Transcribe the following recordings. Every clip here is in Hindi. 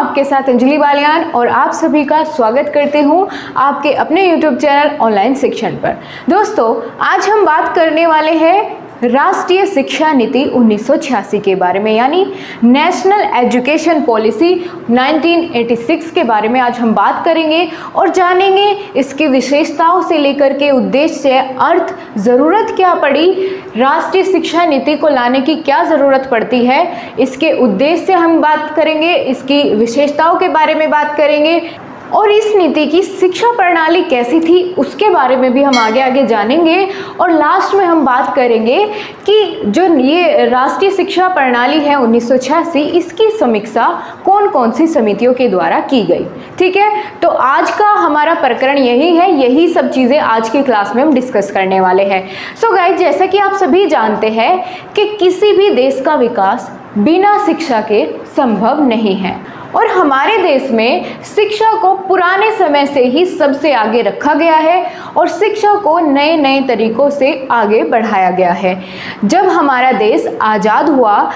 आपके साथ अंजलि बालियान और आप सभी का स्वागत करती हूँ आपके अपने YouTube चैनल ऑनलाइन शिक्षण पर। दोस्तों, आज हम बात करने वाले हैं राष्ट्रीय शिक्षा नीति 1986 के बारे में, यानी नेशनल एजुकेशन पॉलिसी 1986 के बारे में आज हम बात करेंगे और जानेंगे इसकी विशेषताओं से लेकर के उद्देश्य, अर्थ, ज़रूरत क्या पड़ी, राष्ट्रीय शिक्षा नीति को लाने की क्या ज़रूरत पड़ती है, इसके उद्देश्य हम बात करेंगे, इसकी विशेषताओं के बारे में बात करेंगे और इस नीति की शिक्षा प्रणाली कैसी थी उसके बारे में भी हम आगे आगे जानेंगे। और लास्ट में हम बात करेंगे कि जो ये राष्ट्रीय शिक्षा प्रणाली है 1986, इसकी समीक्षा कौन कौन सी समितियों के द्वारा की गई। ठीक है, तो आज का हमारा प्रकरण यही है, यही सब चीज़ें आज की क्लास में हम डिस्कस करने वाले हैं। सो गाइस, जैसा कि आप सभी जानते हैं कि किसी भी देश का विकास बिना शिक्षा के संभव नहीं है और हमारे देश में शिक्षा को पुराने समय से ही सबसे आगे रखा गया है और शिक्षा को नए नए तरीकों से आगे बढ़ाया गया है। जब हमारा देश आज़ाद हुआ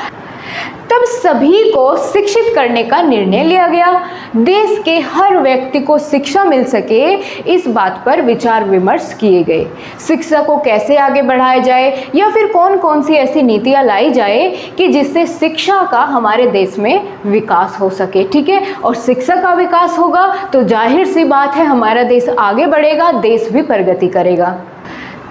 तब सभी को शिक्षित करने का निर्णय लिया गया। देश के हर व्यक्ति को शिक्षा मिल सके, इस बात पर विचार विमर्श किए गए। शिक्षा को कैसे आगे बढ़ाया जाए या फिर कौन कौन सी ऐसी नीतियां लाई जाए कि जिससे शिक्षा का हमारे देश में विकास हो सके। ठीक है, और शिक्षा का विकास होगा तो जाहिर सी बात है हमारा देश आगे बढ़ेगा, देश भी प्रगति करेगा।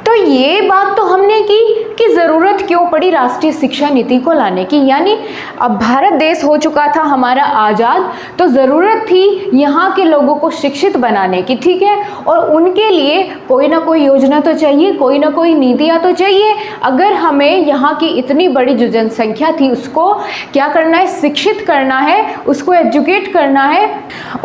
तो ये बात तो हमने की कि ज़रूरत क्यों पड़ी राष्ट्रीय शिक्षा नीति को लाने की, यानी अब भारत देश हो चुका था हमारा आज़ाद, तो ज़रूरत थी यहाँ के लोगों को शिक्षित बनाने की। ठीक है, और उनके लिए कोई ना कोई योजना तो चाहिए, कोई ना कोई नीतियाँ तो चाहिए। अगर हमें यहाँ की इतनी बड़ी जो जनसंख्या थी उसको क्या करना है, शिक्षित करना है, उसको एजुकेट करना है,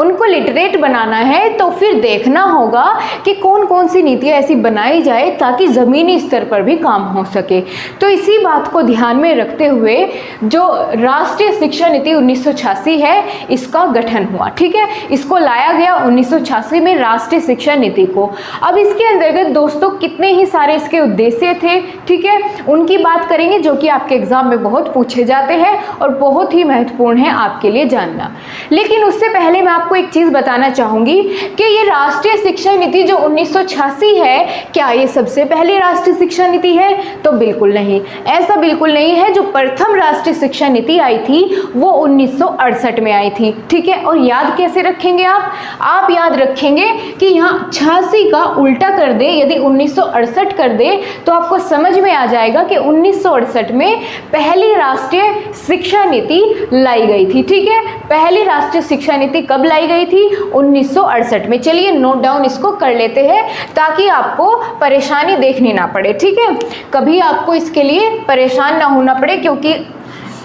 उनको लिटरेट बनाना है, तो फिर देखना होगा कि कौन कौन सी नीतियाँ ऐसी बनाई जाए ताकि ज़मीनी स्तर पर भी काम हो सके। तो इसी बात को ध्यान में रखते हुए जो राष्ट्रीय शिक्षा नीति 1986 है, इसका गठन हुआ। ठीक है, इसको लाया गया 1986 में राष्ट्रीय शिक्षा नीति को। अब इसके अंतर्गत दोस्तों कितने ही सारे इसके उद्देश्य थे, ठीक है, उनकी बात करेंगे जो कि आपके एग्जाम में बहुत पूछे जाते हैं और बहुत ही महत्वपूर्ण है आपके लिए जानना। लेकिन उससे पहले मैं आपको एक चीज़ बताना चाहूँगी कि ये राष्ट्रीय शिक्षा नीति जो 1986 है, क्या ये सबसे पहली राष्ट्रीय शिक्षा नीति है? तो बिल्कुल नहीं, ऐसा बिल्कुल नहीं है। जो प्रथम राष्ट्रीय शिक्षा नीति आई थी वो 1968 में आई थी। ठीक है, और याद कैसे रखेंगे आप याद रखेंगे कि यहाँ 86 का उल्टा कर दे, यदि 1968 कर दे तो आपको समझ में आ जाएगा कि 1968 में पहली राष्ट्रीय शिक्षा नीति लाई गई थी। ठीक है, पहली राष्ट्रीय शिक्षा नीति कब लाई गई थी? 1968 में। चलिए नोट डाउन इसको कर लेते हैं ताकि आपको परेशानी देखनी ना पड़े। ठीक है, कभी आपको इसके लिए परेशान ना होना पड़े, क्योंकि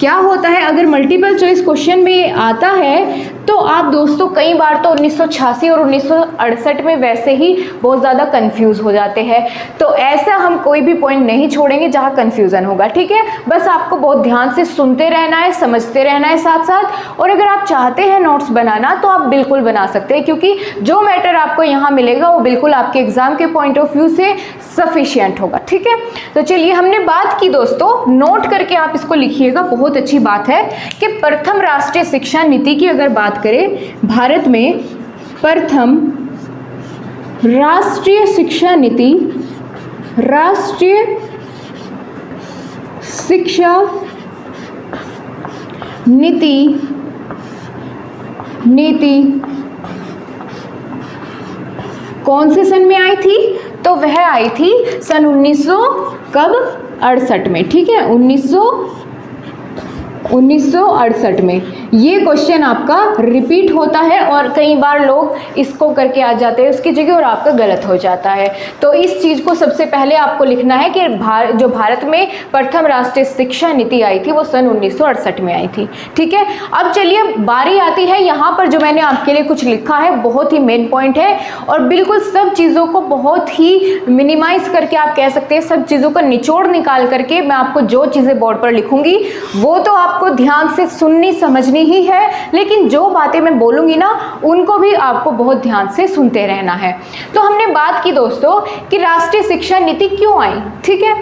क्या होता है अगर मल्टीपल चॉइस क्वेश्चन में ये आता है तो आप दोस्तों कई बार तो 1986 और 1968 में वैसे ही बहुत ज़्यादा कंफ्यूज हो जाते हैं। तो ऐसा हम कोई भी पॉइंट नहीं छोड़ेंगे जहाँ कंफ्यूजन होगा। ठीक है, बस आपको बहुत ध्यान से सुनते रहना है, समझते रहना है साथ साथ। और अगर आप चाहते हैं नोट्स बनाना तो आप बिल्कुल बना सकते हैं, क्योंकि जो मैटर आपको यहाँ मिलेगा वो बिल्कुल आपके एग्जाम के पॉइंट ऑफ व्यू से सफिशियंट होगा। ठीक है, तो चलिए हमने बात की दोस्तों, नोट करके आप इसको लिखिएगा। बहुत अच्छी बात है कि प्रथम राष्ट्रीय शिक्षा नीति की अगर बात करें, भारत में प्रथम राष्ट्रीय शिक्षा नीति, राष्ट्रीय शिक्षा नीति कौन से सन में आई थी? तो वह आई थी सन 1968 में। ठीक है, 1968 में। ये क्वेश्चन आपका रिपीट होता है और कई बार लोग इसको करके आ जाते हैं उसकी जगह और आपका गलत हो जाता है। तो इस चीज़ को सबसे पहले आपको लिखना है कि जो भारत में प्रथम राष्ट्रीय शिक्षा नीति आई थी वो सन 1968 में आई थी। ठीक है, अब चलिए बारी आती है यहाँ पर जो मैंने आपके लिए कुछ लिखा है, बहुत ही मेन पॉइंट है और बिल्कुल सब चीज़ों को बहुत ही मिनिमाइज करके आप कह सकते हैं, सब चीज़ों का निचोड़ निकाल करके मैं आपको जो चीज़ें बोर्ड पर लिखूंगी वो तो आपको ध्यान से सुननी समझनी ही है, लेकिन जो बातें मैं बोलूंगी ना उनको भी आपको बहुत ध्यान से सुनते रहना है। तो हमने बात की दोस्तों कि राष्ट्रीय शिक्षा नीति क्यों आई। ठीक है,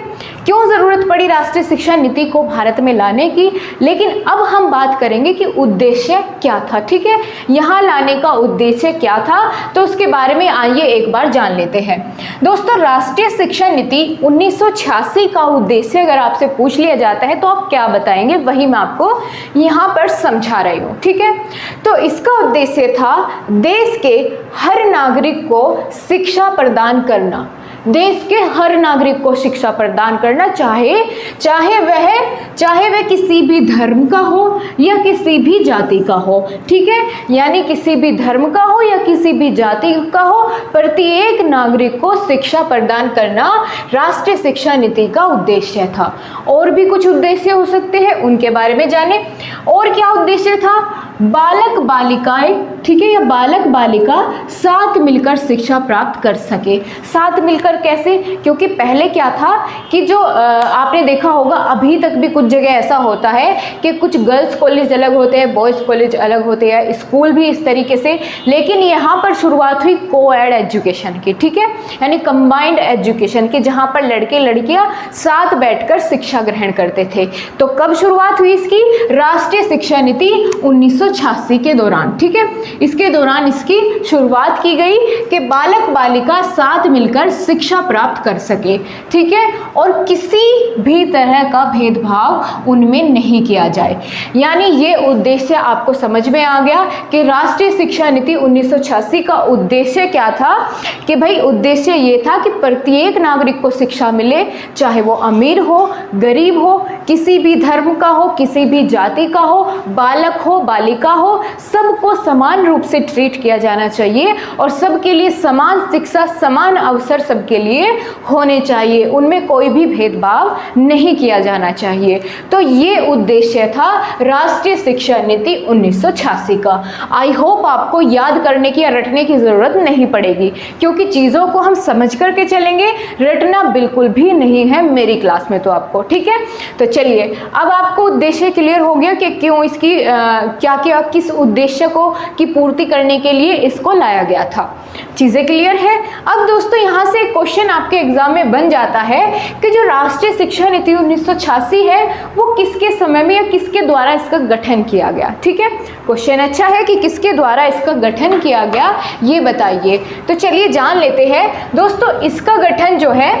क्यों ज़रूरत पड़ी राष्ट्रीय शिक्षा नीति को भारत में लाने की। लेकिन अब हम बात करेंगे कि उद्देश्य क्या था, ठीक है, यहाँ लाने का उद्देश्य क्या था, तो उसके बारे में आइए एक बार जान लेते हैं। दोस्तों, राष्ट्रीय शिक्षा नीति 1986 का उद्देश्य अगर आपसे पूछ लिया जाता है तो आप क्या बताएंगे, वही मैं आपको यहाँ पर समझा रही हूँ, ठीक है। तो इसका उद्देश्य था देश के हर नागरिक को शिक्षा प्रदान करना, देश के हर नागरिक को शिक्षा प्रदान करना, चाहे वह किसी भी धर्म का हो या किसी भी जाति का हो, ठीक है, यानी किसी भी धर्म का हो या किसी भी जाति का हो, प्रत्येक नागरिक को शिक्षा प्रदान करना राष्ट्रीय शिक्षा नीति का उद्देश्य था। और भी कुछ उद्देश्य हो सकते हैं, उनके बारे में जाने। और क्या उद्देश्य था, बालक बालिकाएं, ठीक है, या बालक बालिका साथ मिलकर शिक्षा प्राप्त कर सके। साथ मिलकर कैसे, क्योंकि पहले क्या था कि जो आपने देखा होगा अभी तक भी कुछ जगह ऐसा होता है कि कुछ गर्ल्स कॉलेज अलग होते हैं, बॉयज़ कॉलेज अलग होते हैं, स्कूल भी इस तरीके से, लेकिन यहाँ पर शुरुआत हुई को-एड एजुकेशन की, ठीक है, यानी कंबाइंड एजुकेशन की, जहाँ पर लड़के लड़कियाँ साथ बैठकर शिक्षा ग्रहण करते थे। तो कब शुरुआत हुई इसकी, राष्ट्रीय शिक्षा नीति 1986 के दौरान, ठीक है, इसके दौरान इसकी शुरुआत की गई कि बालक बालिका साथ मिलकर शिक्षा प्राप्त कर सके, ठीक है, और किसी भी तरह का भेदभाव उनमें नहीं किया जाए। यानी ये उद्देश्य आपको समझ में आ गया कि राष्ट्रीय शिक्षा नीति 1986 का उद्देश्य क्या था, कि भाई उद्देश्य ये था कि प्रत्येक नागरिक को शिक्षा मिले, चाहे वो अमीर हो, गरीब हो, किसी भी धर्म का हो, किसी भी जाति का हो, बालक हो, बालिका हो, सबको समान रूप से ट्रीट किया जाना चाहिए और सबके लिए समान शिक्षा, समान अवसर सबके लिए होने चाहिए, उनमें कोई भी भेदभाव नहीं किया जाना चाहिए। तो ये उद्देश्य था राष्ट्रीय शिक्षा नीति 1986 का। आई होप आपको याद करने की या रटने की ज़रूरत नहीं पड़ेगी, क्योंकि चीज़ों को हम समझ करके चलेंगे, रटना बिल्कुल भी नहीं है मेरी क्लास में तो आपको, ठीक है। तो चलिए, अब आपको उद्देश्य क्लियर हो गया कि क्यों इसकी क्या क्या, किस उद्देश्य को की पूर्ति करने के लिए इसको लाया गया था, चीज़ें क्लियर है। अब दोस्तों, यहाँ से एक क्वेश्चन आपके एग्जाम में बन जाता है कि जो राष्ट्रीय शिक्षा नीति 1986 है वो किसके समय में या किसके द्वारा इसका गठन किया गया, ठीक है। क्वेश्चन अच्छा है कि किसके द्वारा इसका गठन किया गया, ये बताइए। तो चलिए जान लेते हैं दोस्तों, इसका गठन जो है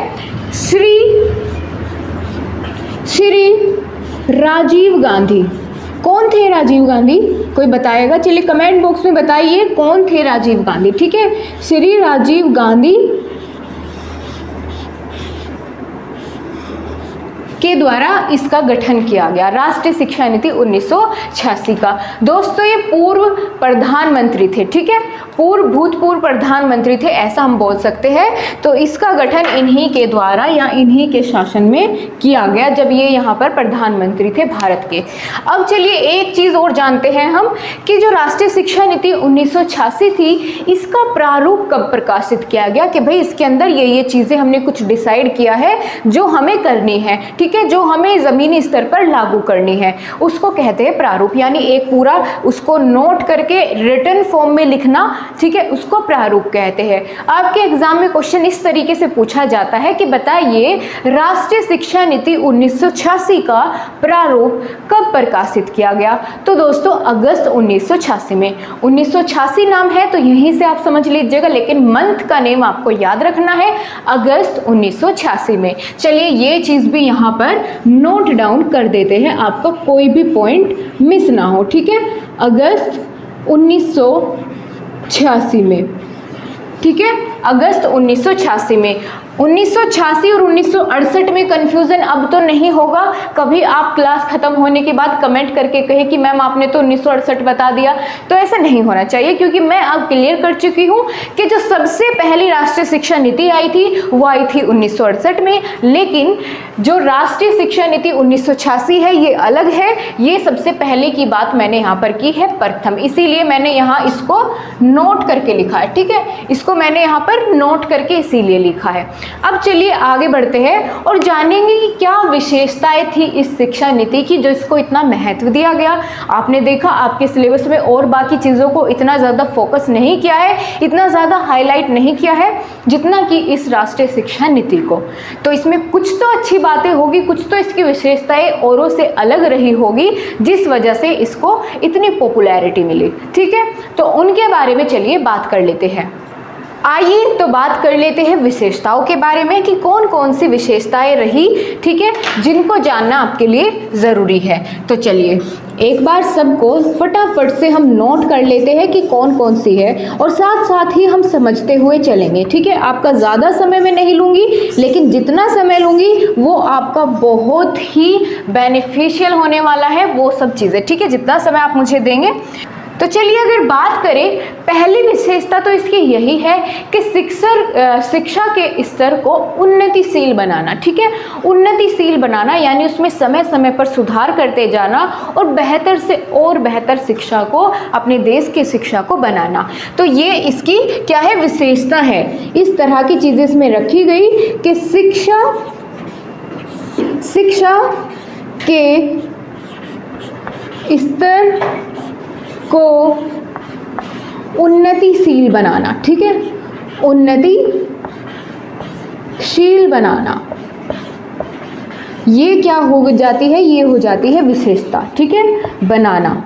श्री राजीव गांधी। कौन थे राजीव गांधी, कोई बताएगा, चलिए कमेंट बॉक्स में बताइए कौन थे राजीव गांधी, ठीक है। श्री राजीव गांधी के द्वारा इसका गठन किया गया, राष्ट्रीय शिक्षा नीति 1986 का। दोस्तों, ये पूर्व प्रधानमंत्री थे, ठीक है, भूतपूर्व प्रधानमंत्री थे, ऐसा हम बोल सकते हैं। तो इसका गठन इन्हीं के द्वारा या इन्हीं के शासन में किया गया, जब ये यहाँ पर प्रधानमंत्री थे भारत के। अब चलिए एक चीज़ और जानते हैं हम कि जो राष्ट्रीय शिक्षा नीति 1986 थी, इसका प्रारूप कब प्रकाशित किया गया, कि भाई इसके अंदर ये चीज़ें हमने कुछ डिसाइड किया है जो हमें करनी है, ठीक है, जो हमें ज़मीनी स्तर पर लागू करनी है, उसको कहते हैं प्रारूप। यानी एक पूरा उसको नोट करके रिटन फॉर्म में लिखना, ठीक है, उसको प्रारूप कहते हैं। आपके एग्जाम में क्वेश्चन इस तरीके से पूछा जाता है कि बताइए राष्ट्रीय शिक्षा नीति 1986 का प्रारूप कब प्रकाशित किया गया। तो दोस्तों, अगस्त 1986 में। 1986 नाम है तो यहीं से आप समझ लीजिएगा, लेकिन मंथ का नेम आपको याद रखना है, अगस्त 1986 में। चलिए ये चीज़ भी यहाँ पर नोट डाउन कर देते हैं, आपका कोई भी पॉइंट मिस ना हो, ठीक है। अगस्त 1986 में, ठीक है, अगस्त 1986 में। 1986 और 1968 में कंफ्यूजन अब तो नहीं होगा। कभी आप क्लास खत्म होने के बाद कमेंट करके कहे कि मैम आपने तो 1968 बता दिया, तो ऐसा नहीं होना चाहिए, क्योंकि मैं अब क्लियर कर चुकी हूँ कि जो सबसे पहली राष्ट्रीय शिक्षा नीति आई थी वो आई थी 1968 में, लेकिन जो राष्ट्रीय शिक्षा नीति 1986 है ये अलग है। ये सबसे पहले की बात मैंने यहाँ पर की है, प्रथम, इसीलिए मैंने यहाँ इसको नोट करके लिखा है, ठीक है, इसको मैंने यहाँ पर नोट करके इसीलिए लिखा है। अब चलिए आगे बढ़ते हैं और जानेंगे कि क्या विशेषताएं थी इस शिक्षा नीति की जो इसको इतना महत्व दिया गया। आपने देखा आपके सिलेबस में और बाकी चीज़ों को इतना ज़्यादा फोकस नहीं किया है, इतना ज़्यादा हाईलाइट नहीं किया है जितना कि इस राष्ट्रीय शिक्षा नीति को। तो इसमें कुछ तो अच्छी बातें होगी, कुछ तो इसकी विशेषताएं औरों से अलग रही होगी जिस वजह से इसको इतनी पॉपुलैरिटी मिली। ठीक है, तो उनके बारे में चलिए बात कर लेते हैं। आइए तो बात कर लेते हैं विशेषताओं के बारे में कि कौन कौन सी विशेषताएं रही, ठीक है, जिनको जानना आपके लिए ज़रूरी है। तो चलिए एक बार सबको फटाफट से हम नोट कर लेते हैं कि कौन कौन सी है और साथ साथ ही हम समझते हुए चलेंगे। ठीक है, आपका ज़्यादा समय मैं नहीं लूँगी, लेकिन जितना समय लूँगी वो आपका बहुत ही बेनिफिशियल होने वाला है वो सब चीज़ें। ठीक है, जितना समय आप मुझे देंगे। तो चलिए अगर बात करें, पहली विशेषता तो इसकी यही है कि शिक्षा के स्तर को उन्नतिशील बनाना। ठीक है, उन्नतिशील बनाना यानी उसमें समय समय पर सुधार करते जाना और बेहतर से और बेहतर शिक्षा को, अपने देश की शिक्षा को बनाना। तो ये इसकी क्या है, विशेषता है। इस तरह की चीज़ें इसमें रखी गई कि शिक्षा के स्तर को उन्नतिशील बनाना। ठीक है, उन्नतिशील बनाना, ये क्या हो जाती है, ये हो जाती है विशेषता। ठीक है, बनाना,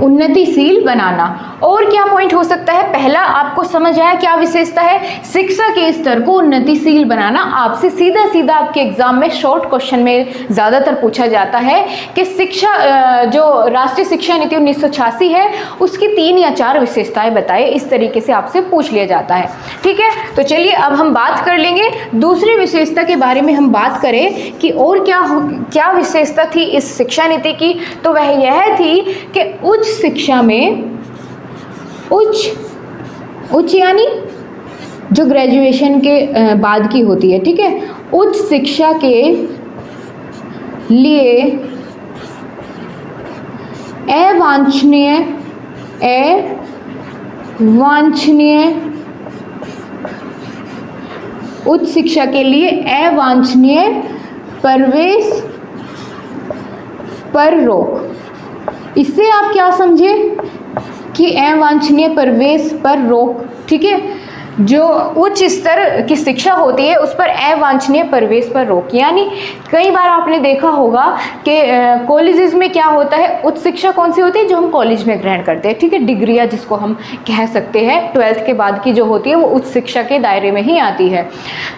उन्नतिशील बनाना। और क्या पॉइंट हो सकता है, पहला आपको समझ आया क्या विशेषता है, शिक्षा के स्तर को उन्नतिशील बनाना। आपसे सीधा सीधा आपके एग्जाम में शॉर्ट क्वेश्चन में ज़्यादातर पूछा जाता है कि शिक्षा जो राष्ट्रीय शिक्षा नीति 1986 है उसकी 3 या 4 विशेषताएं बताइए, इस तरीके से आपसे पूछ लिया जाता है। ठीक है, तो चलिए अब हम बात कर लेंगे दूसरी विशेषता के बारे में। हम बात करें कि और क्या विशेषता थी इस शिक्षा नीति की, तो वह यह थी कि उच्च शिक्षा में, उच्च यानी जो ग्रेजुएशन के बाद की होती है, ठीक है, उच्च शिक्षा के लिए अवांछनीय उच्च शिक्षा के लिए अवांछनीय प्रवेश पर रोक। इससे आप क्या समझे कि अवांछनीय प्रवेश पर रोक। ठीक है, जो उच्च स्तर की शिक्षा होती है उस पर अवांछनीय प्रवेश पर रोक, यानी कई बार आपने देखा होगा कि कॉलेजेस में क्या होता है, उच्च शिक्षा कौन सी होती है, जो हम कॉलेज में ग्रहण करते हैं। ठीक है, डिग्रियां जिसको हम कह सकते हैं, 12th के बाद की जो होती है वो उच्च शिक्षा के दायरे में ही आती है।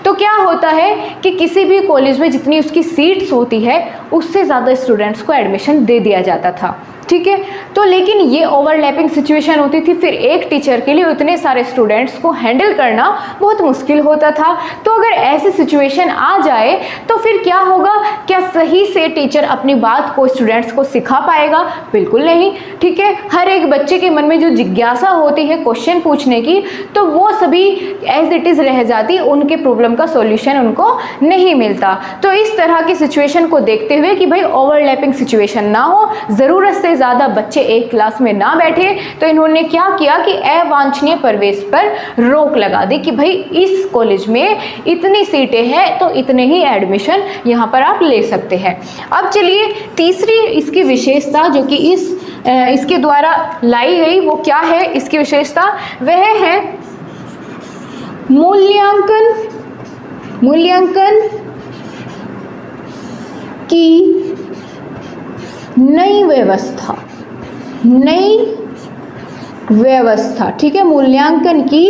तो क्या होता है कि किसी भी कॉलेज में जितनी उसकी सीट्स होती है उससे ज़्यादा स्टूडेंट्स को एडमिशन दे दिया जाता था। ठीक है, तो लेकिन ये ओवरलैपिंग सिचुएशन होती थी, फिर एक टीचर के लिए उतने सारे स्टूडेंट्स को हैंडल करना बहुत मुश्किल होता था। तो अगर ऐसी सिचुएशन आ जाए तो फिर क्या होगा, क्या सही से टीचर अपनी बात को स्टूडेंट्स को सिखा पाएगा? बिल्कुल नहीं। ठीक है, हर एक बच्चे के मन में जो जिज्ञासा होती है क्वेश्चन पूछने की, तो वो सभी एज इट इज़ रह जाती, उनके प्रॉब्लम का सॉल्यूशन उनको नहीं मिलता। तो इस तरह की सिचुएशन को देखते हुए कि भाई ओवरलैपिंग सिचुएशन ना हो, ज़रूरत से ज़्यादा बच्चे एक क्लास में ना बैठे, तो इन्होंने क्या किया कि अवांछनीय प्रवेश पर रोक लगा दी कि भाई इस कॉलेज में इतनी सीटें हैं तो इतने ही एडमिशन यहाँ पर आप ले सकते हैं। अब चलिए तीसरी इसकी विशेषता जो कि इसके द्वारा लाई गई वो क्या है, इसकी विशेषता वह है मूल्यांकन की नई व्यवस्था। ठीक है, मूल्यांकन की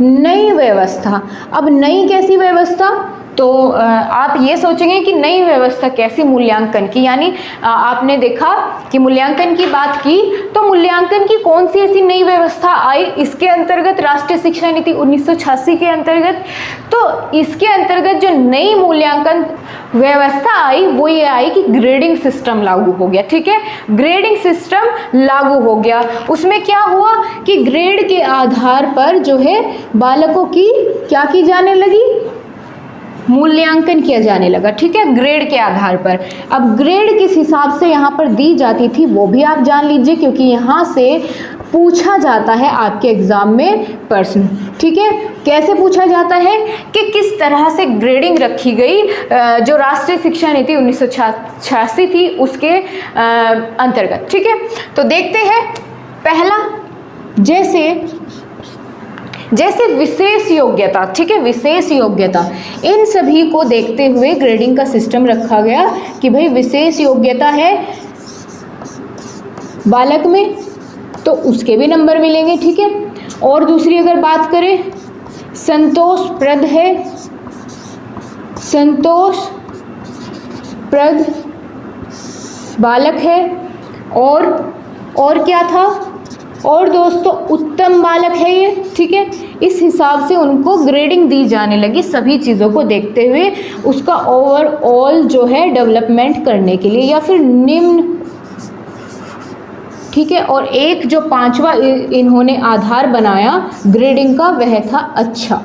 नई व्यवस्था। अब नई कैसी व्यवस्था, तो आप ये सोचेंगे कि नई व्यवस्था कैसी मूल्यांकन की, यानी आपने देखा कि मूल्यांकन की बात की, तो मूल्यांकन की कौन सी ऐसी नई व्यवस्था आई इसके अंतर्गत, राष्ट्रीय शिक्षा नीति 1986 के अंतर्गत। तो इसके अंतर्गत जो नई मूल्यांकन व्यवस्था आई वो ये आई कि ग्रेडिंग सिस्टम लागू हो गया। ठीक है, ग्रेडिंग सिस्टम लागू हो गया। उसमें क्या हुआ कि ग्रेड के आधार पर जो है बालकों की क्या की जाने लगी, मूल्यांकन किया जाने लगा। ठीक है, ग्रेड के आधार पर। अब ग्रेड किस हिसाब से यहाँ पर दी जाती थी वो भी आप जान लीजिए, क्योंकि यहाँ से पूछा जाता है आपके एग्जाम में प्रश्न। ठीक है, कैसे पूछा जाता है कि किस तरह से ग्रेडिंग रखी गई जो राष्ट्रीय शिक्षा नीति 1986 थी उसके अंतर्गत। ठीक है, तो देखते हैं। पहला, जैसे विशेष योग्यता, ठीक है, विशेष योग्यता, इन सभी को देखते हुए ग्रेडिंग का सिस्टम रखा गया कि भाई विशेष योग्यता है बालक में तो उसके भी नंबर मिलेंगे। ठीक है, और दूसरी अगर बात करें, संतोषप्रद है, संतोषप्रद बालक है, और क्या था, और दोस्तों उत्तम बालक है ये। ठीक है, इस हिसाब से उनको ग्रेडिंग दी जाने लगी सभी चीज़ों को देखते हुए, उसका ओवरऑल जो है डेवलपमेंट करने के लिए, या फिर निम्न। ठीक है, और एक जो पांचवा इन्होंने आधार बनाया ग्रेडिंग का वह था अच्छा।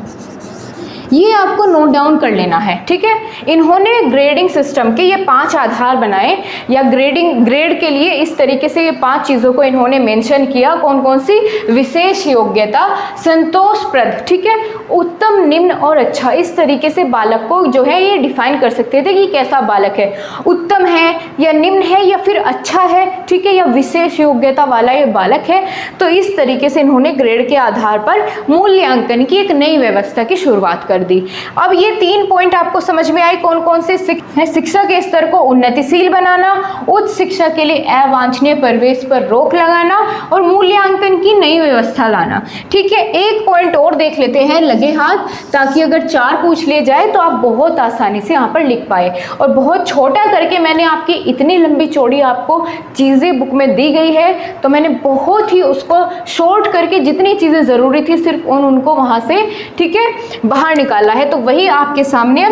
ये आपको नोट डाउन कर लेना है। ठीक है, इन्होंने ग्रेडिंग सिस्टम के ये 5 आधार बनाए, या ग्रेड के लिए इस तरीके से ये 5 चीज़ों को इन्होंने मेंशन किया। कौन कौन सी? विशेष योग्यता, संतोषप्रद, ठीक है, उत्तम, निम्न और अच्छा। इस तरीके से बालक को जो है ये डिफाइन कर सकते थे कि कैसा बालक है, उत्तम है या निम्न है या फिर अच्छा है, ठीक है, या विशेष योग्यता वाला ये बालक है। तो इस तरीके से इन्होंने ग्रेड के आधार पर मूल्यांकन की एक नई व्यवस्था की शुरुआत कर दी। अब ये 3 पॉइंट आपको समझ में आए कौन कौन से? शिक्षा के स्तर को उन्नतिशील बनाना, उच्च शिक्षा के लिए अवांछनीय प्रवेश पर रोक लगाना और मूल्यांकन की नई व्यवस्था लाना। ठीक है, एक पॉइंट और देख लेते हैं लगे हाथ, ताकि अगर 4 पूछ लिए जाए तो आप बहुत आसानी से यहाँ पर लिख पाए। और बहुत छोटा करके मैंने आपकी इतनी लंबी चौड़ी आपको चीज़ें बुक में दी गई है, तो मैंने बहुत ही उसको शॉर्ट करके जितनी चीज़ें ज़रूरी थी सिर्फ उनको वहाँ से, ठीक है, बाहर निकाला है। तो वही आपके सामने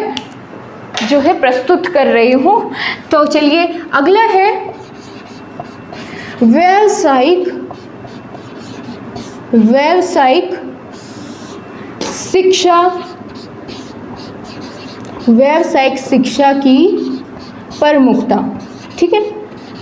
जो है प्रस्तुत कर रही हूँ। तो चलिए अगला है व्यावसायिक शिक्षा, व्यावसायिक शिक्षा की प्रमुखता। ठीक है,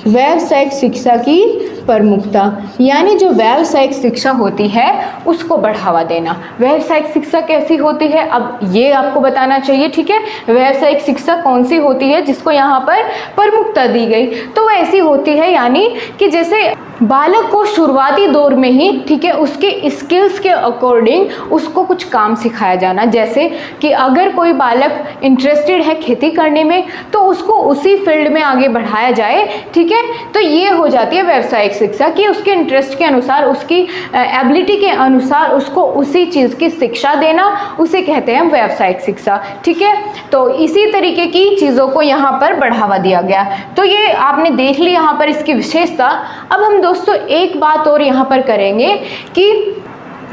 व्यावसायिक शिक्षा की प्रमुखता, यानी जो व्यावसायिक शिक्षा होती है उसको बढ़ावा देना। व्यावसायिक शिक्षा कैसी होती है, अब ये आपको बताना चाहिए। ठीक है, व्यावसायिक शिक्षा कौन सी होती है जिसको यहाँ पर प्रमुखता दी गई? तो वो ऐसी होती है यानी कि जैसे बालक को शुरुआती दौर में ही, ठीक है, उसके स्किल्स के अकॉर्डिंग उसको कुछ काम सिखाया जाना। जैसे कि अगर कोई बालक इंटरेस्टेड है खेती करने में तो उसको उसी फील्ड में आगे बढ़ाया जाए। ठीक है, तो ये हो जाती है व्यावसायिक शिक्षा कि उसके इंटरेस्ट के अनुसार, उसकी एबिलिटी के अनुसार उसको उसी चीज़ की शिक्षा देना, उसे कहते हैं व्यावसायिक शिक्षा। ठीक है, तो इसी तरीके की चीज़ों को यहाँ पर बढ़ावा दिया गया। तो ये आपने देख ली यहाँ पर इसकी विशेषता। अब हम दोस्तों एक बात और यहाँ पर करेंगे कि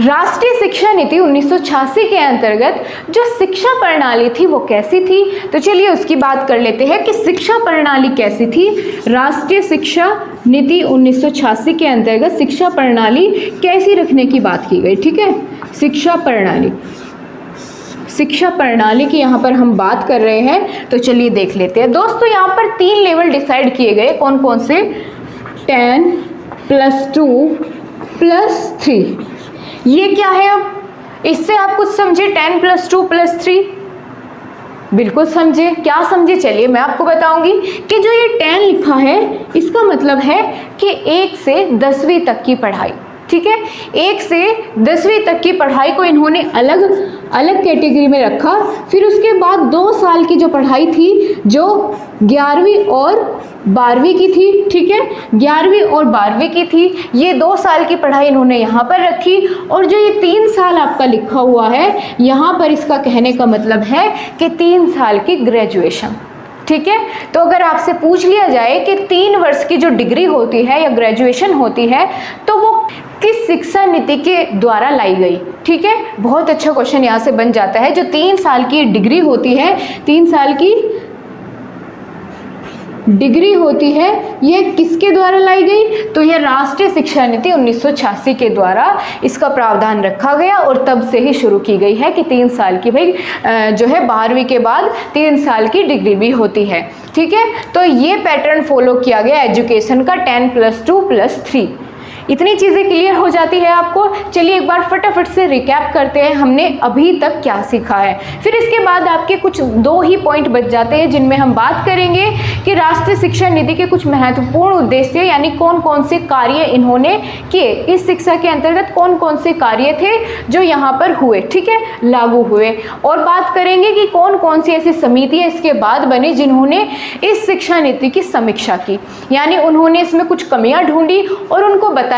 राष्ट्रीय शिक्षा नीति 1986 के अंतर्गत जो शिक्षा प्रणाली थी वो कैसी थी। तो चलिए उसकी बात कर लेते हैं कि शिक्षा प्रणाली कैसी थी। राष्ट्रीय शिक्षा नीति 1986 के अंतर्गत शिक्षा प्रणाली कैसी रखने की बात की गई। ठीक है, शिक्षा प्रणाली की यहाँ पर हम बात कर रहे हैं। तो चलिए देख लेते हैं दोस्तों। यहाँ पर 3 लेवल डिसाइड किए गए, कौन कौन से? 10 + 2 + 3। ये क्या है? अब इससे आप कुछ समझे? 10 + 2 + 3 बिल्कुल समझे। क्या समझे? चलिए मैं आपको बताऊंगी कि जो ये 10 लिखा है इसका मतलब है कि 1 से 10वीं तक की पढ़ाई। ठीक है, 1 से 10वीं तक की पढ़ाई को इन्होंने अलग अलग कैटेगरी में रखा। फिर उसके बाद 2 साल की जो पढ़ाई थी जो 11वीं और 12वीं की थी। ठीक है, 11वीं और 12वीं की थी, ये 2 साल की पढ़ाई इन्होंने यहाँ पर रखी। और जो ये 3 साल आपका लिखा हुआ है यहाँ पर, इसका कहने का मतलब है कि 3 साल की ग्रेजुएशन। ठीक है, तो अगर आपसे पूछ लिया जाए कि 3 वर्ष की जो डिग्री होती है या ग्रेजुएशन होती है तो वो किस शिक्षा नीति के द्वारा लाई गई। ठीक है, बहुत अच्छा क्वेश्चन यहाँ से बन जाता है। जो 3 साल की डिग्री होती है, 3 साल की डिग्री होती है, ये किसके द्वारा लाई गई? तो ये राष्ट्रीय शिक्षा नीति 1986 के द्वारा इसका प्रावधान रखा गया और तब से ही शुरू की गई है कि 3 साल की भाई जो है 12वीं के बाद 3 साल की डिग्री भी होती है। ठीक है, तो ये पैटर्न फॉलो किया गया एजुकेशन का 10 + 2 + 3। इतनी चीज़ें क्लियर हो जाती है आपको। चलिए एक बार फटाफट से रिकैप करते हैं हमने अभी तक क्या सीखा है, फिर इसके बाद आपके कुछ 2 ही पॉइंट बच जाते हैं जिनमें हम बात करेंगे कि राष्ट्रीय शिक्षा नीति के कुछ महत्वपूर्ण उद्देश्य यानी कौन कौन से कार्य इन्होंने किए, इस शिक्षा के अंतर्गत कौन कौन से कार्य थे जो यहाँ पर हुए, ठीक है, लागू हुए। और बात करेंगे कि कौन कौन सी ऐसी समितियाँ इसके बाद बनी जिन्होंने इस शिक्षा नीति की समीक्षा की, यानी उन्होंने इसमें कुछ कमियां ढूंढी और उनको बताया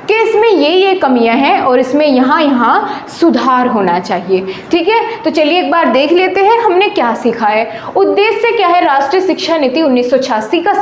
कि इसमें ये कमियां हैं और इसमें यहाँ सुधार होना चाहिए, ठीक है। तो चलिए एक बार देख लेते हैं हमने क्या सीखा है। उद्देश्य क्या है राष्ट्रीय शिक्षा नीति 1986 का।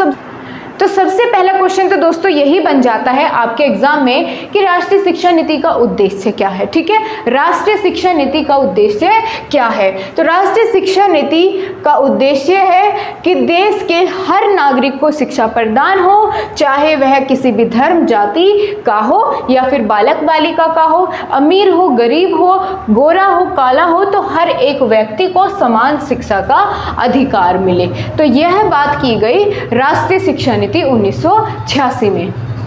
तो सबसे पहला क्वेश्चन तो दोस्तों यही बन जाता है आपके एग्जाम में कि राष्ट्रीय शिक्षा नीति का उद्देश्य क्या है, ठीक है। राष्ट्रीय शिक्षा नीति का उद्देश्य क्या है? तो राष्ट्रीय शिक्षा नीति का उद्देश्य है कि देश के हर नागरिक को शिक्षा प्रदान हो, चाहे वह किसी भी धर्म जाति का हो या फिर बालक बालिका का हो, अमीर हो गरीब हो, गोरा हो काला हो, तो हर एक व्यक्ति को समान शिक्षा का अधिकार मिले। तो यह बात की गई राष्ट्रीय शिक्षा नीति 1986 में।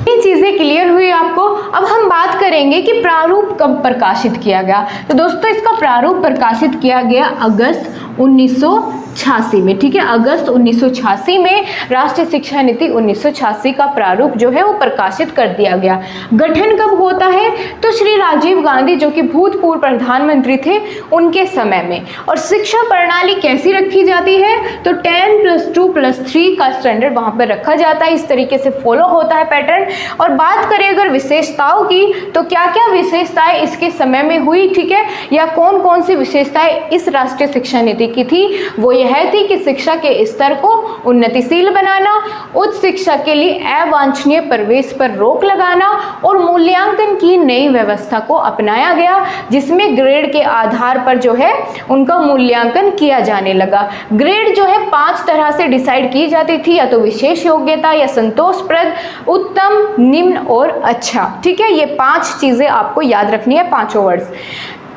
ये चीजें क्लियर हुई आपको। अब हम बात करेंगे कि प्रारूप कब प्रकाशित किया गया। तो दोस्तों इसका प्रारूप प्रकाशित किया गया अगस्त 1986 में, ठीक है। अगस्त 1986 में राष्ट्रीय शिक्षा नीति 1986 का प्रारूप जो है वो प्रकाशित कर दिया गया। गठन कब होता है? तो श्री राजीव गांधी जो कि भूतपूर्व प्रधानमंत्री थे उनके समय में। और शिक्षा प्रणाली कैसी रखी जाती है? तो 10+2+3 का स्टैंडर्ड वहां पर रखा जाता है। इस तरीके से फॉलो होता है पैटर्न। और बात करें अगर विशेषताओं की, तो क्या क्या विशेषताएं इसके समय में हुई, ठीक है, या कौन कौन सी विशेषताएं इस राष्ट्रीय शिक्षा नीति की थी? वो यह थी कि शिक्षा के स्तर को उन्नतिशील बनाना, उच्च शिक्षा के लिए अवांछनीय प्रवेश पर रोक लगाना और मूल्यांकन की नई व्यवस्था को अपनाया गया, जिसमें ग्रेड के आधार पर जो है उनका मूल्यांकन किया जाने लगा। ग्रेड जो है 5 तरह से डिसाइड की जाती थी, या तो विशेष योग्यता, या संतोषप्रद, उत्तम, निम्न और अच्छा, ठीक है। ये 5 चीजें आपको याद रखनी है, 5 वर्ड्स।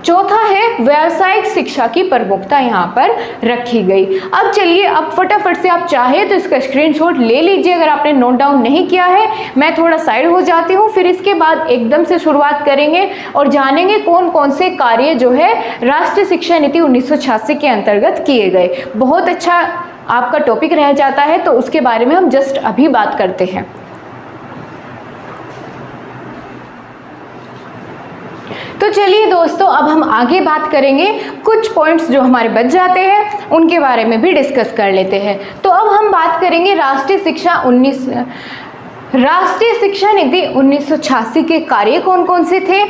चौथा है व्यावसायिक शिक्षा की प्रमुखता यहाँ पर रखी गई। अब चलिए अब फटाफट से आप चाहे तो इसका स्क्रीनशॉट ले लीजिए अगर आपने नोट डाउन नहीं किया है। मैं थोड़ा साइड हो जाती हूँ, फिर इसके बाद एकदम से शुरुआत करेंगे और जानेंगे कौन कौन से कार्य जो है राष्ट्रीय शिक्षा नीति 1986 के अंतर्गत किए गए। बहुत अच्छा आपका टॉपिक रह जाता है, तो उसके बारे में हम जस्ट अभी बात करते हैं। तो चलिए दोस्तों अब हम आगे बात करेंगे, कुछ पॉइंट्स जो हमारे बच जाते हैं उनके बारे में भी डिस्कस कर लेते हैं। तो अब हम बात करेंगे राष्ट्रीय शिक्षा नीति 1986 के कार्य कौन कौन से थे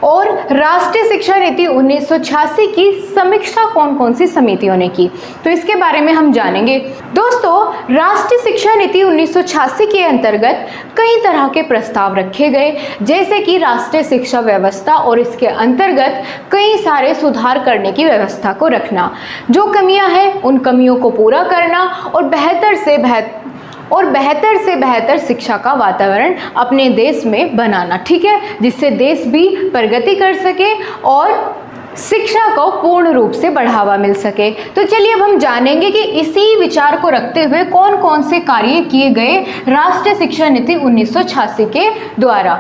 और राष्ट्रीय शिक्षा नीति 1986 की समीक्षा कौन कौन सी समितियों ने की, तो इसके बारे में हम जानेंगे। दोस्तों राष्ट्रीय शिक्षा नीति 1986 के अंतर्गत कई तरह के प्रस्ताव रखे गए, जैसे कि राष्ट्रीय शिक्षा व्यवस्था और इसके अंतर्गत कई सारे सुधार करने की व्यवस्था को रखना, जो कमियां हैं उन कमियों को पूरा करना और बेहतर से बेहतर शिक्षा का वातावरण अपने देश में बनाना, ठीक है, जिससे देश भी प्रगति कर सके और शिक्षा को पूर्ण रूप से बढ़ावा मिल सके। तो चलिए अब हम जानेंगे कि इसी विचार को रखते हुए कौन कौन से कार्य किए गए राष्ट्रीय शिक्षा नीति 1986 के द्वारा।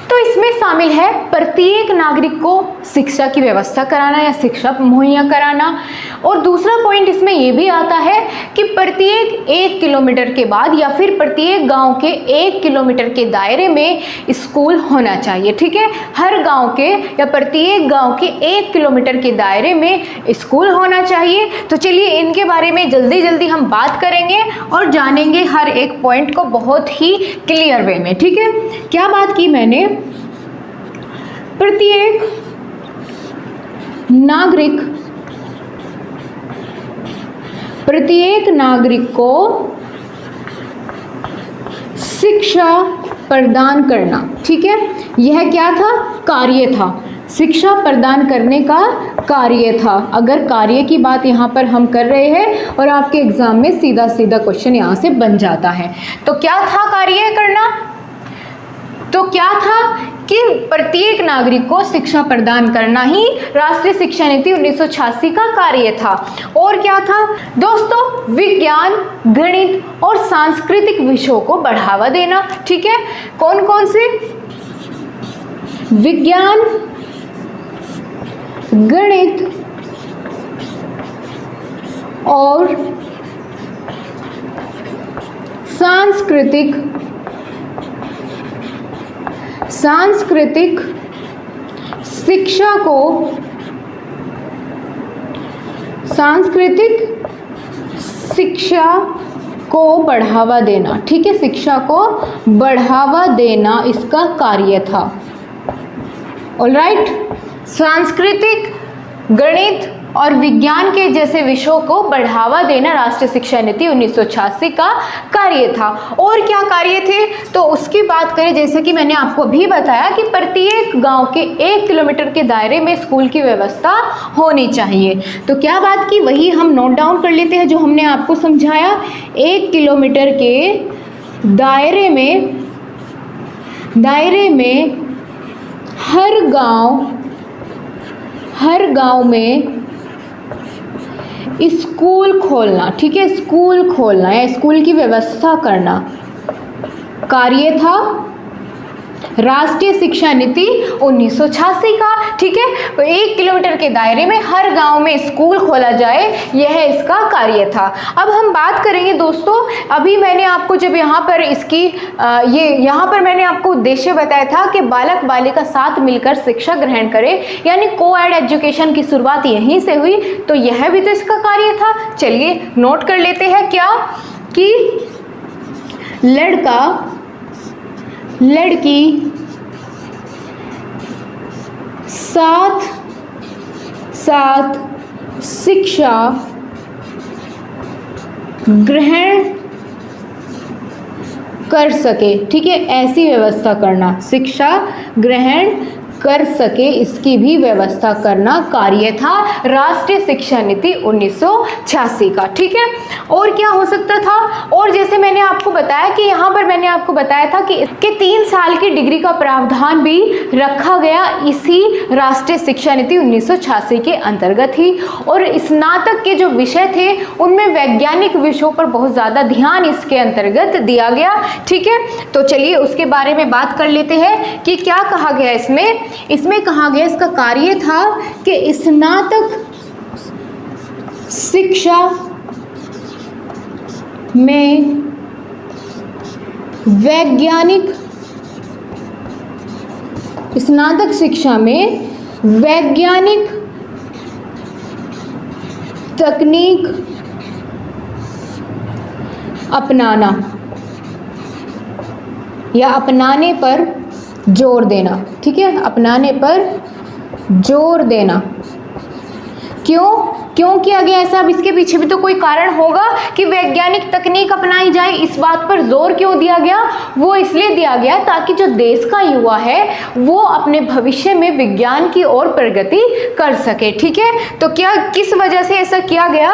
तो इसमें शामिल है प्रत्येक नागरिक को शिक्षा की व्यवस्था कराना या शिक्षा मुहैया कराना, और दूसरा पॉइंट इसमें यह भी आता है कि प्रत्येक 1 किलोमीटर के बाद या फिर प्रत्येक गांव के 1 किलोमीटर के दायरे में स्कूल होना चाहिए, ठीक है। हर गांव के या प्रत्येक गांव के 1 किलोमीटर के दायरे में स्कूल होना चाहिए। तो चलिए इनके बारे में जल्दी जल्दी हम बात करेंगे और जानेंगे हर एक पॉइंट को बहुत ही क्लियर वे में, ठीक है। क्या बात की मैंने? प्रत्येक नागरिक को शिक्षा प्रदान करना, ठीक है। यह क्या था? कार्य था, शिक्षा प्रदान करने का कार्य था। अगर कार्य की बात यहाँ पर हम कर रहे हैं और आपके एग्जाम में सीधा सीधा क्वेश्चन यहाँ से बन जाता है, तो क्या था कार्य करना? तो क्या था कि प्रत्येक नागरिक को शिक्षा प्रदान करना ही राष्ट्रीय शिक्षा नीति 1986 का कार्य था। और क्या था दोस्तों? विज्ञान, गणित और सांस्कृतिक विषयों को बढ़ावा देना। ठीक है, कौन कौन से? विज्ञान, गणित और सांस्कृतिक शिक्षा को, सांस्कृतिक शिक्षा को बढ़ावा देना। ठीक है, शिक्षा को बढ़ावा देना इसका कार्य था। ऑलराइट, सांस्कृतिक, गणित और विज्ञान के जैसे विषयों को बढ़ावा देना राष्ट्रीय शिक्षा नीति 1986 का कार्य था। और क्या कार्य थे तो उसकी बात करें, जैसे कि मैंने आपको भी बताया कि प्रत्येक गांव के 1 किलोमीटर के दायरे में स्कूल की व्यवस्था होनी चाहिए। तो क्या बात की, वही हम नोट डाउन कर लेते हैं जो हमने आपको समझाया। 1 किलोमीटर के दायरे में हर गांव में स्कूल खोलना। ठीक है, स्कूल खोलना या स्कूल की व्यवस्था करना कार्य था राष्ट्रीय शिक्षा नीति 1986 का। ठीक है, तो 1 किलोमीटर के दायरे में हर गांव में स्कूल खोला जाए, यह इसका कार्य था। अब हम बात करेंगे दोस्तों, अभी मैंने आपको जब यहाँ पर इसकी यहाँ पर मैंने आपको उद्देश्य बताया था कि बालक बालिका साथ मिलकर शिक्षा ग्रहण करें, यानी को-एड एजुकेशन की शुरुआत यहीं से हुई, तो यह भी तो इसका कार्य था। चलिए नोट कर लेते हैं क्या कि लड़का लड़की साथ शिक्षा ग्रहण कर सके। ठीक है, ऐसी व्यवस्था करना, शिक्षा ग्रहण कर सके, इसकी भी व्यवस्था करना कार्य था राष्ट्रीय शिक्षा नीति 1986 का। ठीक है, और क्या हो सकता था? और जैसे मैंने आपको बताया कि यहाँ पर मैंने आपको बताया था कि 3 साल की डिग्री का प्रावधान भी रखा गया इसी राष्ट्रीय शिक्षा नीति 1986 के अंतर्गत ही। और स्नातक के जो विषय थे उनमें वैज्ञानिक विषयों पर बहुत ज़्यादा ध्यान इसके अंतर्गत दिया गया। ठीक है, तो चलिए उसके बारे में बात कर लेते हैं कि क्या कहा गया इसमें कहा गया, इसका कार्य था कि स्नातक शिक्षा में वैज्ञानिक तकनीक अपनाना या अपनाने पर जोर देना। ठीक है, अपनाने पर जोर देना। क्यों किया गया ऐसा? अब इसके पीछे भी तो कोई कारण होगा कि वैज्ञानिक तकनीक अपनाई जाए, इस बात पर जोर क्यों दिया गया? वो इसलिए दिया गया ताकि जो देश का युवा है वो अपने भविष्य में विज्ञान की ओर प्रगति कर सके। ठीक है, तो किस वजह से ऐसा किया गया?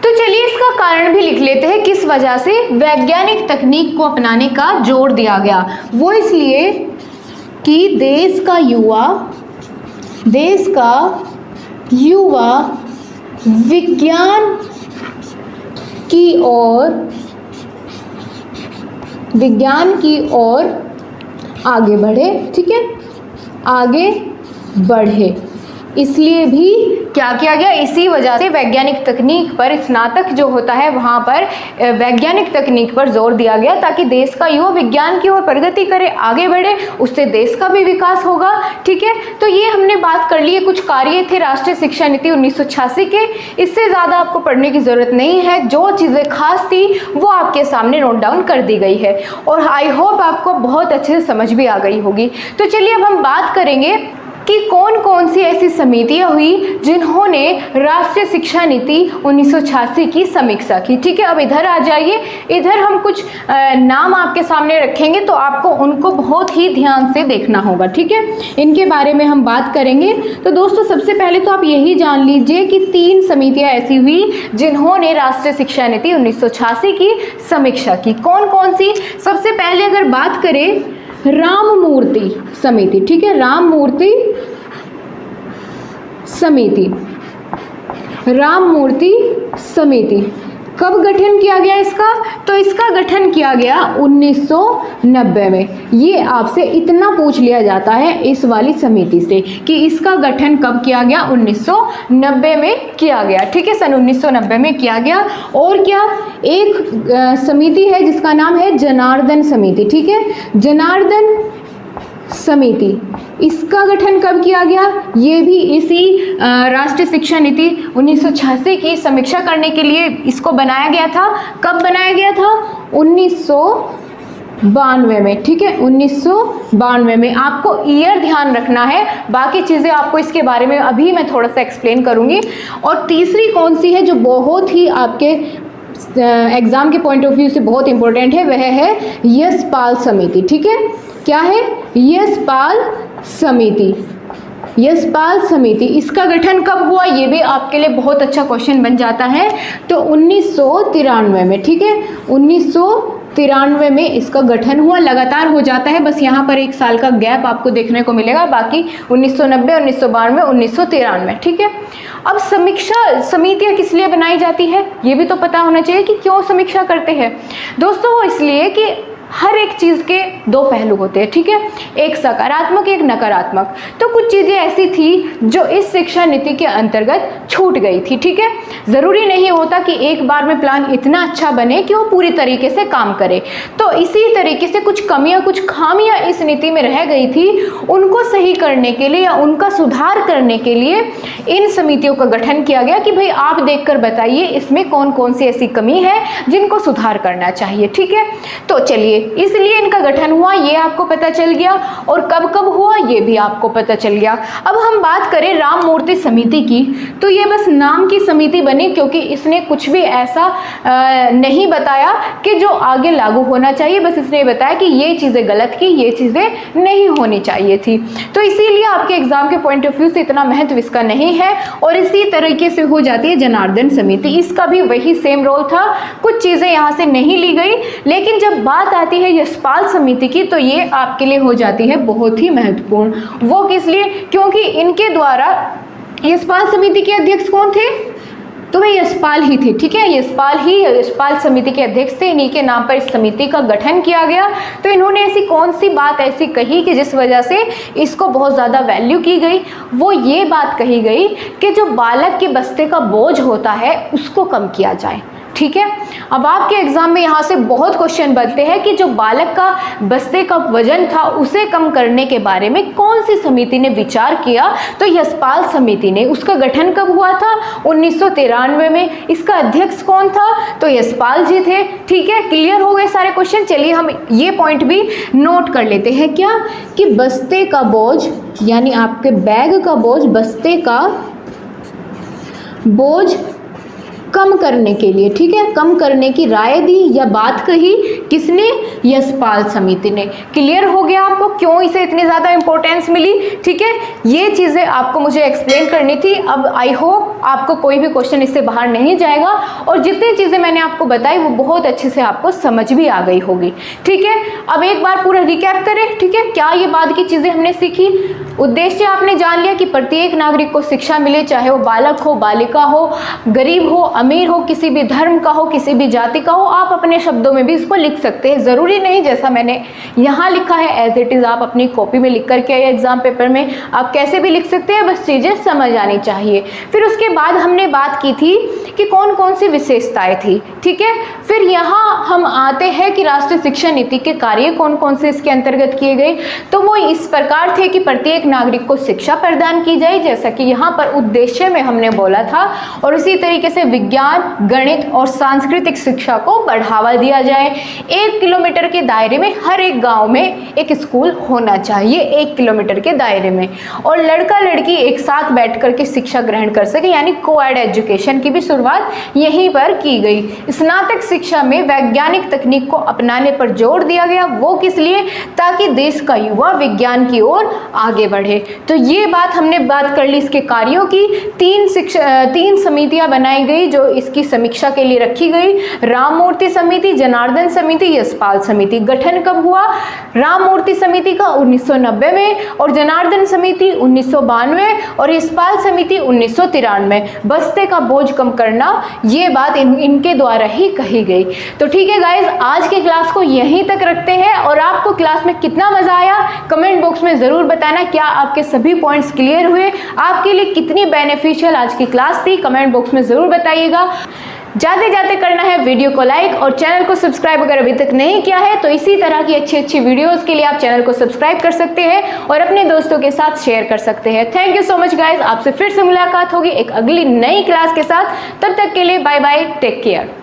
तो चलिए इसका कारण भी लिख लेते हैं, किस वजह से वैज्ञानिक तकनीक को अपनाने का जोर दिया गया। वो इसलिए कि देश का युवा विज्ञान की ओर आगे बढ़े। ठीक है, आगे बढ़े, इसलिए भी क्या किया गया? इसी वजह से वैज्ञानिक तकनीक पर, स्नातक जो होता है वहाँ पर वैज्ञानिक तकनीक पर जोर दिया गया ताकि देश का युवा विज्ञान की ओर प्रगति करे, आगे बढ़े, उससे देश का भी विकास होगा। ठीक है, तो ये हमने बात कर ली है, कुछ कार्य थे राष्ट्रीय शिक्षा नीति 1986 के। इससे ज़्यादा आपको पढ़ने की ज़रूरत नहीं है, जो चीज़ें खास थी वो आपके सामने नोट डाउन कर दी गई है और आई होप आपको बहुत अच्छे से समझ भी आ गई होगी। तो चलिए अब हम बात करेंगे कि कौन कौन सी ऐसी समितियां हुई जिन्होंने राष्ट्रीय शिक्षा नीति 1986 की समीक्षा की। ठीक है, अब इधर आ जाइए, इधर हम कुछ नाम आपके सामने रखेंगे तो आपको उनको बहुत ही ध्यान से देखना होगा। ठीक है, इनके बारे में हम बात करेंगे। तो दोस्तों सबसे पहले तो आप यही जान लीजिए कि 3 समितियां ऐसी हुई जिन्होंने राष्ट्रीय शिक्षा नीति 1986 की समीक्षा की। कौन कौन सी? सबसे पहले अगर बात करें राममूर्ति समिति, ठीक है, राममूर्ति समिति, राममूर्ति समिति कब गठन किया गया इसका? तो इसका गठन किया गया 1990 में। ये आपसे इतना पूछ लिया जाता है इस वाली समिति से कि इसका गठन कब किया गया? 1990 में किया गया, ठीक है, सन 1990 में किया गया। और क्या, एक समिति है जिसका नाम है जनार्दन समिति, ठीक है, जनार्दन समिति, इसका गठन कब किया गया? ये भी इसी राष्ट्रीय शिक्षा नीति 1986 की समीक्षा करने के लिए इसको बनाया गया था। कब बनाया गया था? 1992 में, ठीक है, 1992 में। आपको ईयर ध्यान रखना है, बाकी चीज़ें आपको इसके बारे में अभी मैं थोड़ा सा एक्सप्लेन करूँगी। और तीसरी कौन सी है जो बहुत ही आपके एग्ज़ाम के पॉइंट ऑफ व्यू से बहुत इंपॉर्टेंट है, वह है यशपाल समिति, ठीक है। क्या है? यशपाल समिति, यशपाल समिति। इसका गठन कब हुआ? ये भी आपके लिए बहुत अच्छा क्वेश्चन बन जाता है। तो 1993 में, ठीक है, 1993 में इसका गठन हुआ। लगातार हो जाता है, बस यहाँ पर एक साल का गैप आपको देखने को मिलेगा, बाकी 1990, 1992, 1993, ठीक है। अब समीक्षा समितियाँ किस लिए बनाई जाती है ये भी तो पता होना चाहिए कि क्यों समीक्षा करते हैं। दोस्तों, वो इसलिए कि हर एक चीज़ के दो पहलू होते हैं, ठीक है, एक सकारात्मक एक नकारात्मक। तो कुछ चीज़ें ऐसी थी जो इस शिक्षा नीति के अंतर्गत छूट गई थी, ठीक है। ज़रूरी नहीं होता कि एक बार में प्लान इतना अच्छा बने कि वो पूरी तरीके से काम करे। तो इसी तरीके से कुछ कमियां, कुछ खामियां इस नीति में रह गई थी, उनको सही करने के लिए या उनका सुधार करने के लिए इन समितियों का गठन किया गया कि भाई आप देखकर बताइए इसमें कौन कौन सी ऐसी कमी है जिनको सुधार करना चाहिए, ठीक है। तो चलिए, इसलिए इनका गठन हुआ, ये आपको पता चल गया, और कब कब हुआ ये भी आपको पता चल गया। अब हम बात करें राममूर्ति समिति की, तो ये बस नाम की समिति बनी क्योंकि इसने कुछ भी ऐसा नहीं बताया कि जो आगे लागू होना चाहिए, बस इसने बताया कि ये चीज़ें गलत की, ये चीज़ें नहीं होनी चाहिए थी। तो इसीलिए आपके एग्जाम के पॉइंट ऑफ व्यू से इतना महत्व इसका नहीं है। और इसी तरीके से हो जाती है जनार्दन समिति, इसका भी वही सेम रोल था, कुछ चीज़ें यहाँ से नहीं ली गई। लेकिन जब बात आती है यशपाल समिति की तो ये आपके लिए हो जाती है बहुत ही महत्वपूर्ण। वो किस लिए? क्योंकि इनके द्वारा यशपाल समिति के अध्यक्ष कौन थे? तो वे यशपाल ही थे, ठीक है, यशपाल ही यशपाल समिति के अध्यक्ष थे। इन्हीं के नाम पर इस समिति का गठन किया गया। तो इन्होंने ऐसी कौन सी बात ऐसी कही कि जिस वजह से इसको बहुत ज़्यादा वैल्यू की गई? वो ये बात कही गई कि जो बालक के बस्ते का बोझ होता है उसको कम किया जाए, ठीक है। अब आपके एग्जाम में यहाँ से बहुत क्वेश्चन बनते हैं कि जो बालक का बस्ते का वजन था उसे कम करने के बारे में कौन सी समिति ने विचार किया? तो यशपाल समिति ने। उसका गठन कब हुआ था? 1993 में। इसका अध्यक्ष कौन था? तो यशपाल जी थे, ठीक है। क्लियर हो गए सारे क्वेश्चन। चलिए हम ये पॉइंट भी नोट कर लेते हैं, क्या कि बस्ते का बोझ यानी आपके बैग का बोझ, बस्ते का बोझ कम करने के लिए, ठीक है, कम करने की राय दी या बात कही किसने? यशपाल समिति ने। क्लियर हो गया आपको क्यों इसे इतनी ज़्यादा इंपॉर्टेंस मिली, ठीक है। ये चीज़ें आपको मुझे एक्सप्लेन करनी थी। अब आई होप आपको कोई भी क्वेश्चन इससे बाहर नहीं जाएगा और जितनी चीज़ें मैंने आपको बताई वो बहुत अच्छे से आपको समझ भी आ गई होगी, ठीक है। अब एक बार पूरा रिकैप करें, ठीक है। क्या ये बाद की चीज़ें हमने सीखी? उद्देश्य आपने जान लिया कि प्रत्येक नागरिक को शिक्षा मिले, चाहे वो बालक हो, बालिका हो, गरीब हो, अमीर हो, किसी भी धर्म का हो, किसी भी जाति का हो। आप अपने शब्दों में भी इसको लिख सकते हैं, ज़रूरी नहीं जैसा मैंने यहाँ लिखा है एज इट इज़ आप अपनी कॉपी में लिख करके आइए एग्जाम पेपर में। आप कैसे भी लिख सकते हैं, बस चीज़ें समझ आनी चाहिए। फिर उसके बाद हमने बात की थी कि कौन कौन सी विशेषताएं थी, ठीक है। फिर यहाँ हम आते हैं कि राष्ट्रीय शिक्षा नीति के कार्य कौन कौन से इसके अंतर्गत किए गए। तो वो इस प्रकार थे कि प्रत्येक नागरिक को शिक्षा प्रदान की जाए, जैसा कि यहाँ पर उद्देश्य में हमने बोला था, और इसी तरीके से विज्ञान, गणित और सांस्कृतिक शिक्षा को बढ़ावा दिया जाए। 1 किलोमीटर के दायरे में हर एक गांव में एक स्कूल होना चाहिए, 1 किलोमीटर के दायरे में, और लड़का लड़की एक साथ बैठ करके शिक्षा ग्रहण कर सके, यानी कोएड एजुकेशन की भी शुरुआत यहीं पर की गई। स्नातक शिक्षा में वैज्ञानिक तकनीक को अपनाने पर जोर दिया गया। वो किस लिए? ताकि देश का युवा विज्ञान की ओर आगे बढ़े। तो ये बात हमने बात कर ली इसके कार्यों की। 3 समितियां बनाई गई जो जो इसकी समीक्षा के लिए रखी गई। राममूर्ति समिति, जनार्दन समिति, यशपाल समिति। गठन कब हुआ? राममूर्ति समिति का 1990 में और जनार्दन समिति 1992 और यशपाल समिति 1993। बस्ते का बोझ कम करना, ये बात इनके द्वारा ही कही गई। तो ठीक है गाइज, आज की क्लास को यहीं तक रखते हैं और आपको क्लास में कितना मजा आया कमेंट बॉक्स में जरूर बताना। क्या आपके सभी पॉइंट्स क्लियर हुए? आपके लिए कितनी बेनिफिशियल आज की क्लास थी? कमेंट बॉक्स में जरूर बताइएगा। जाते जाते करना है वीडियो को लाइक और चैनल को सब्सक्राइब अगर अभी तक नहीं किया है तो इसी तरह की अच्छी अच्छी वीडियोस के लिए आप चैनल को सब्सक्राइब कर सकते हैं और अपने दोस्तों के साथ शेयर कर सकते हैं। Thank you so much guys, आपसे फिर से मुलाकात होगी एक अगली नई क्लास के साथ। तब तक के लिए बाय बाय, टेक केयर।